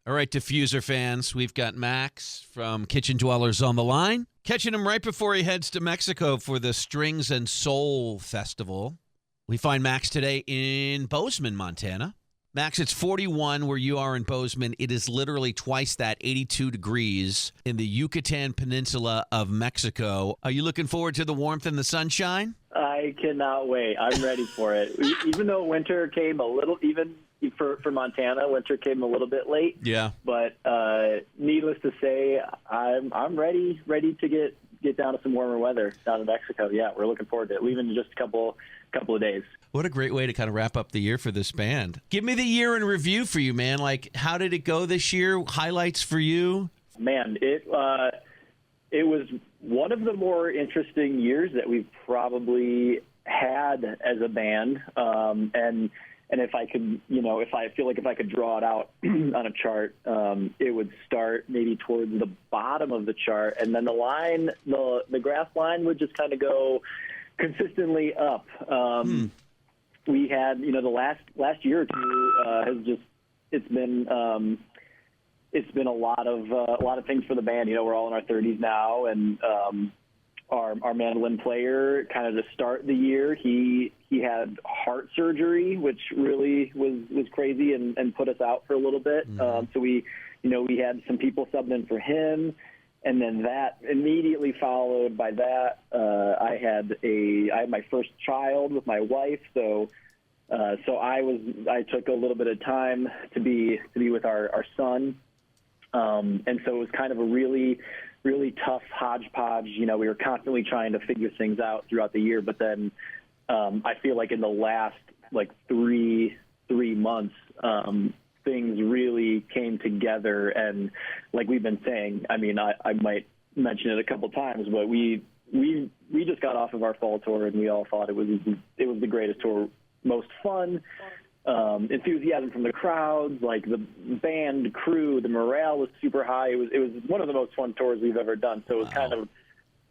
All right, Diffuser fans, we've got Max from Kitchen Dwellers on the line. Catching him right before he heads to Mexico for the Strings and Soul Festival. We find Max today in Bozeman, Montana. Max, it's 41 where you are in Bozeman. It is literally twice that, 82 degrees in the Yucatan Peninsula of Mexico. Are you looking forward to the warmth and the sunshine? I cannot wait. I'm ready for it. Even though winter came a little, even for Montana, winter came a little bit late. Yeah. But needless to say, I'm ready to get down to some warmer weather down in Mexico. Yeah, we're looking forward to it. Leaving in just a couple of days. What a great way to kind of wrap up the year for this band. Give me the year in review for you, man. Like, how did it go this year? Highlights for you? Man, it was one of the more interesting years that we've probably had as a band. And if I could, if I could draw it out on a chart, it would start maybe towards the bottom of the chart, and then the graph line would just kind of go consistently up. We had, the last year or two it's been a lot of things for the band. We're all in our 30s now, and our mandolin player, kind of to start the year, he had heart surgery, which really was crazy and put us out for a little bit. So we had some people subbing in for him. And then that immediately followed by that, I had my first child with my wife. So I took a little bit of time to be with our son. And so it was kind of a really, really tough hodgepodge. We were constantly trying to figure things out throughout the year. But then I feel like in the last three months, things really came together, and like we've been saying, I mean, I might mention it a couple times, but we just got off of our fall tour, and we all thought it was the greatest tour, most fun, enthusiasm from the crowds, like the band crew, the morale was super high. It was one of the most fun tours we've ever done. So it was kind of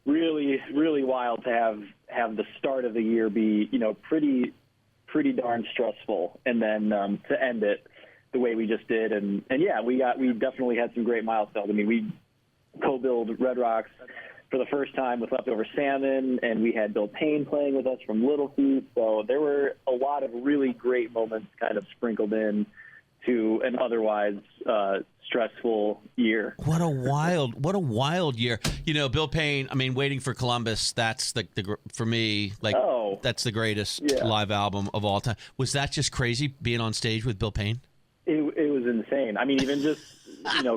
really, really wild to have the start of the year be, pretty darn stressful, and then to end it the way we just did. And yeah, we definitely had some great milestones. I mean, we co-billed Red Rocks for the first time with Leftover Salmon, and we had Bill Payne playing with us from Little Feat. So there were a lot of really great moments kind of sprinkled in to an otherwise stressful year. What a wild year. Bill Payne, I mean, Waiting for Columbus, that's for me, that's the greatest live album of all time. Was that just crazy being on stage with Bill Payne? It was insane. I mean, even just,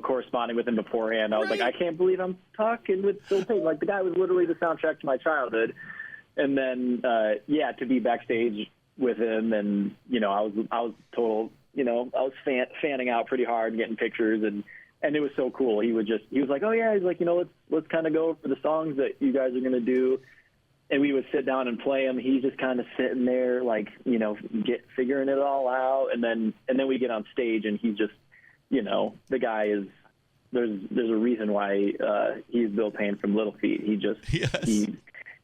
corresponding with him beforehand, I was like, I can't believe I'm talking with Bill Payne. Like, the guy was literally the soundtrack to my childhood. And then, to be backstage with him, and, I was total, I was fanning out pretty hard and getting pictures, and it was so cool. He was like, oh yeah, he's like, let's kind of go for the songs that you guys are going to do. And we would sit down and play them. He's just kind of sitting there, like, figuring it all out. And then we get on stage, and he's just, the guy is. There's a reason why he's Bill Payne from Little Feat.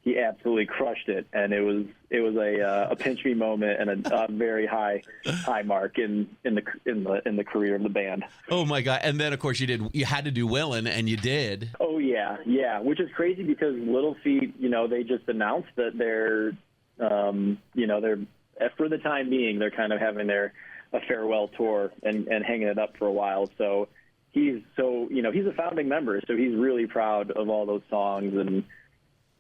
He absolutely crushed it, and it was a pinch me moment and a very high mark in the career of the band. Oh my God! And then of course you had to do Willin', and you did. Oh yeah, which is crazy because Little Feat, they just announced that they're for the time being they're kind of having a farewell tour and hanging it up for a while. So he's a founding member, so he's really proud of all those songs.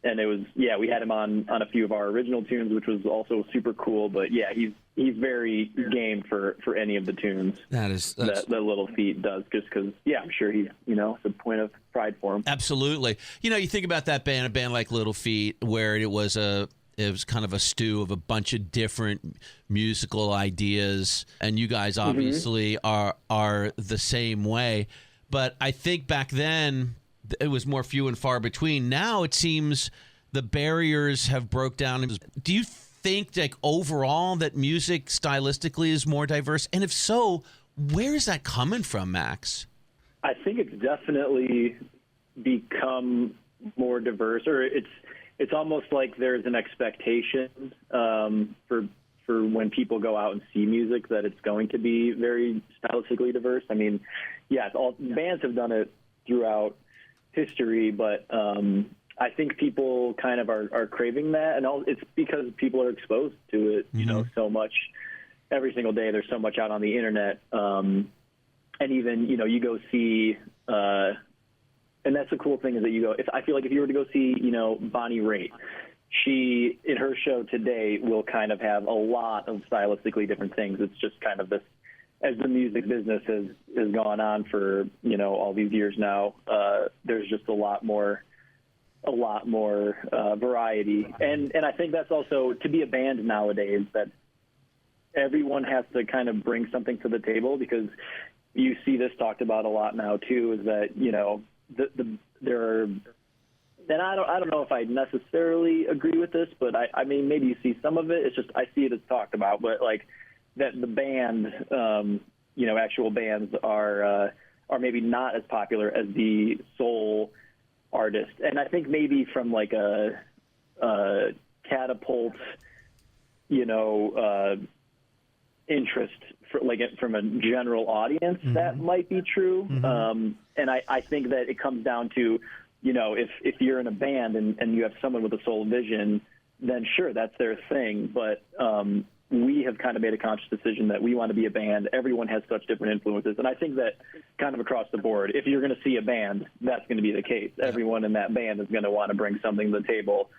And it was, we had him on a few of our original tunes, which was also super cool. But yeah, he's very game for any of the tunes that Little Feat does, just because, I'm sure it's a point of pride for him. Absolutely. You think about that band, a band like Little Feat, where it was kind of a stew of a bunch of different musical ideas, and you guys obviously are the same way. But I think back then it was more few and far between. Now it seems the barriers have broke down. Do you think, overall, that music stylistically is more diverse? And if so, where is that coming from, Max? I think it's definitely become more diverse, or it's almost like there's an expectation for for when people go out and see music that it's going to be very stylistically diverse. I mean, yeah, bands have done it throughout history, but I think people kind of are craving that, and it's because people are exposed to it, you know, so much every single day. There's so much out on the internet, and even, you know, you go see, and that's the cool thing is that I feel like if you were to go see, you know, Bonnie Raitt, she, in her show today, will kind of have a lot of stylistically different things. It's just kind of this, as the music business has gone on for, you know, all these years now, there's just a lot more variety. And I think that's also, to be a band nowadays, that everyone has to kind of bring something to the table, because you see this talked about a lot now too, is that, you know, there are, and I don't know if I necessarily agree with this, but I mean, maybe you see some of it. It's just, I see it as talked about, but like that the band, you know, actual bands are maybe not as popular as the sole artist. And I think maybe from like a catapult, you know, interest from a general audience, that might be true. And I think that it comes down to, you know, if you're in a band and you have someone with a sole vision, then sure, that's their thing. But we have kind of made a conscious decision that we want to be a band. Everyone has such different influences. And I think that kind of across the board, if you're going to see a band, that's going to be the case. Everyone in that band is going to want to bring something to the table,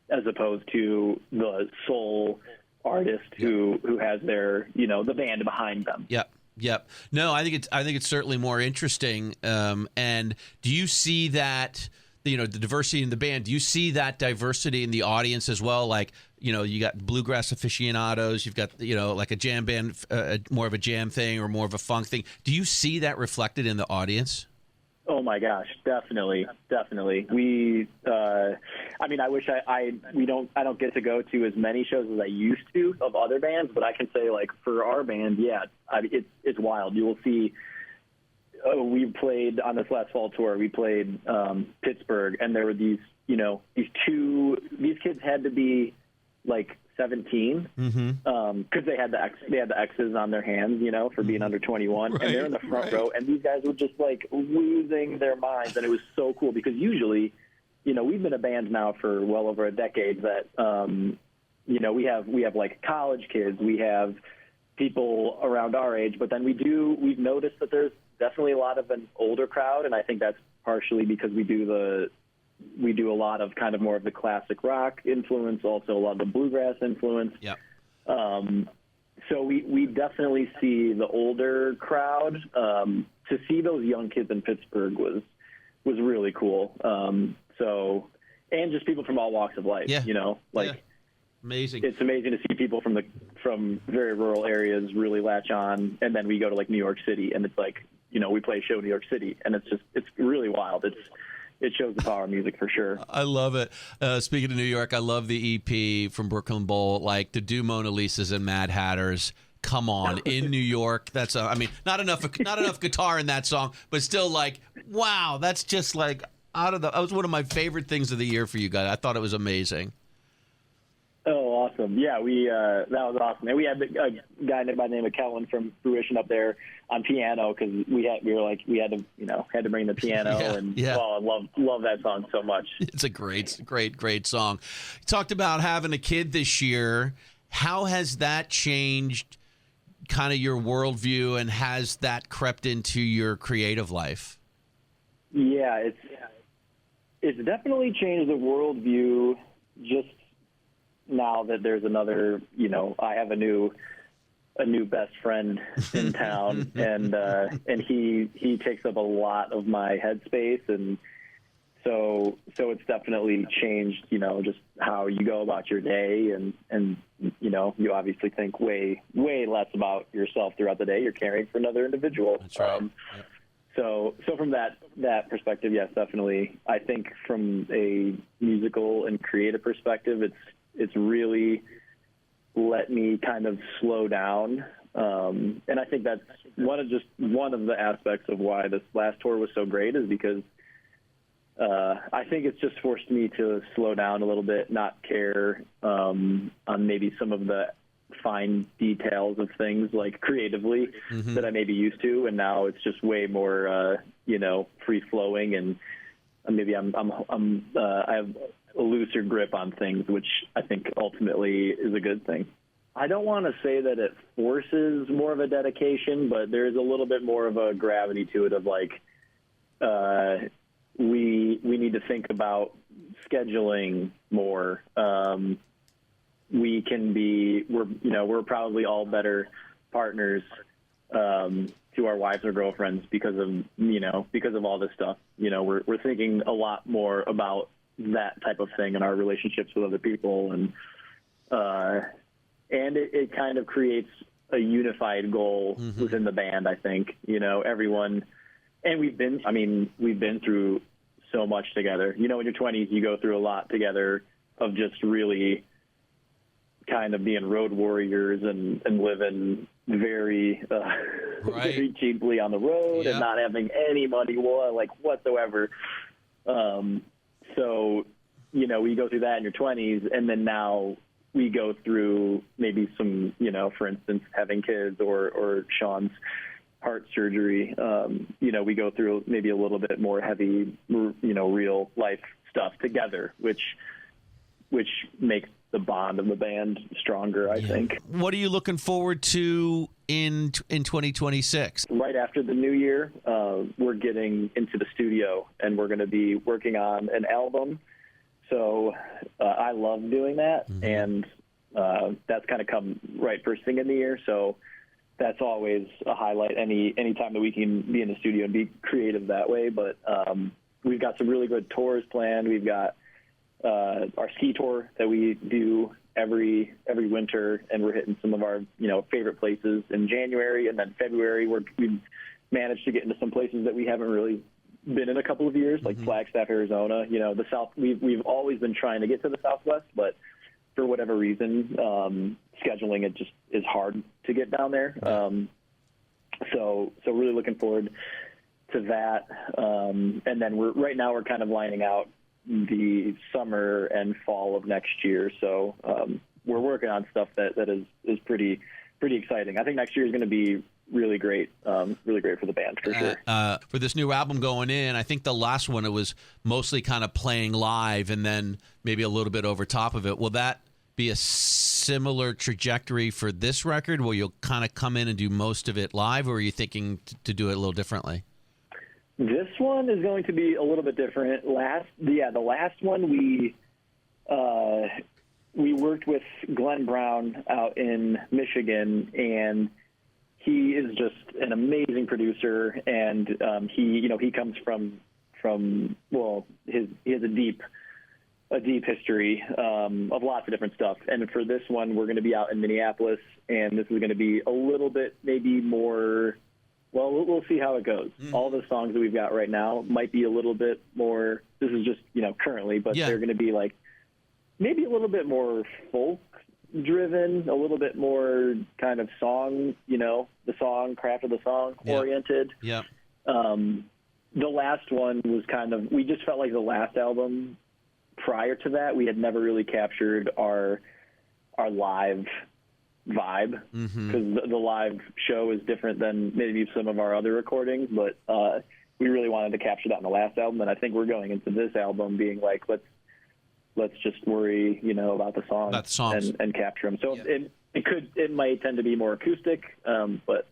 as opposed to the sole artist who has their, you know, the band behind them. Yep. No, I think it's certainly more interesting. And do you see that, you know, the diversity in the band, do you see that diversity in the audience as well? Like, you know, you got bluegrass aficionados, you've got, you know, like a jam band, more of a jam thing or more of a funk thing. Do you see that reflected in the audience? Oh my gosh, definitely. We, I mean, I wish I don't get to go to as many shows as I used to of other bands, but I can say, like, for our band, yeah, it's wild. You will see. We played on this last fall tour. We played Pittsburgh, and there were these, you know, these kids had to be like 17 because they had the X's on their hands, you know, for being under 21, and they're in the front row, and these guys were just like losing their minds, and it was so cool because usually, you know, we've been a band now for well over a decade that, you know, we have like college kids, we have people around our age, but then we've noticed that there's definitely a lot of an older crowd, and I think that's partially because we do a lot of kind of more of the classic rock influence, also a lot of the bluegrass influence. Yep. So we definitely see the older crowd. To see those young kids in Pittsburgh was really cool. So, and just people from all walks of life, you know, like amazing. It's amazing to see people from very rural areas really latch on. And then we go to like New York City, and it's like, you know, we play a show in New York City, and it's really wild. It shows the power of music for sure. I love it. Speaking of New York, I love the EP from Brooklyn Bowl. Like, to do Mona Lisas and Mad Hatters, come on, in New York. That's I mean, not enough guitar in that song, but still, like, wow, that's just like that was one of my favorite things of the year for you guys. I thought it was amazing. Oh, awesome. Yeah, that was awesome. And we had a guy by the name of Kellen from Fruition up there on piano, because we had to bring the piano. Oh, I love that song so much. It's a great song. You talked about having a kid this year. How has that changed kind of your worldview, and has that crept into your creative life? Yeah, it's definitely changed the worldview, just now that there's another, you know, I have a new best friend in town, and he takes up a lot of my headspace, and so it's definitely changed, you know, just how you go about your day, and you know, you obviously think way less about yourself throughout the day. You're caring for another individual. That's right. So from that perspective, yes, definitely. I think from a musical and creative perspective, it's really let me kind of slow down. And I think that's one of the aspects of why this last tour was so great, is because I think it's just forced me to slow down a little bit, not care on maybe some of the fine details of things like creatively that I may be used to, and now it's just way more free flowing, and maybe I have a looser grip on things, which I think ultimately is a good thing. I don't want to say that it forces more of a dedication, but there's a little bit more of a gravity to it of like, we need to think about scheduling more. We're probably all better partners to our wives or girlfriends because of all this stuff. We're thinking a lot more about that type of thing in our relationships with other people, and it kind of creates a unified goal within the band. I think everyone, and we've been through so much together. In your 20s, you go through a lot together of just really kind of being road warriors and living very very cheaply on the road and not having any money whatsoever. So we go through that in your 20s, and then now we go through maybe some, for instance, having kids or Sean's heart surgery. We go through maybe a little bit more heavy, real life stuff together, which makes the bond of the band stronger, I think. What are you looking forward to in 2026? Right after the new year, we're getting into the studio, and we're going to be working on an album. So I love doing that, and that's kind of come right first thing in the year. So that's always a highlight any time that we can be in the studio and be creative that way. But we've got some really good tours planned. We've got our ski tour that we do every winter, and we're hitting some of our favorite places in January, and then February we managed to get into some places that we haven't really been in a couple of years, like Flagstaff, Arizona. The South. We've always been trying to get to the Southwest, but for whatever reason, scheduling it just is hard to get down there. So really looking forward to that. And then we're kind of lining out the summer and fall of next year. So we're working on stuff that is pretty exciting. I think next year is going to be really great for the band, for sure. For this new album going in, I think the last one, it was mostly kind of playing live and then maybe a little bit over top of it. Will that be a similar trajectory for this record, where you'll kind of come in and do most of it live, or are you thinking to do it a little differently? This one is going to be a little bit different. The last one we worked with Glenn Brown out in Michigan, and he is just an amazing producer, and he comes from he has a deep history of lots of different stuff. And for this one, we're going to be out in Minneapolis, and this is going to be a little bit maybe more. Well, we'll see how it goes. All the songs that we've got right now might be a little bit more. This is just currently, but they're going to be like maybe a little bit more folk driven, a little bit more kind of song, the song, craft of the song oriented. Yeah. The last one was we just felt like the last album prior to that, we had never really captured our live vibe, because the live show is different than maybe some of our other recordings, but we really wanted to capture that in the last album, and I think we're going into this album being like, let's just worry, about the songs, and capture them. So it might tend to be more acoustic, but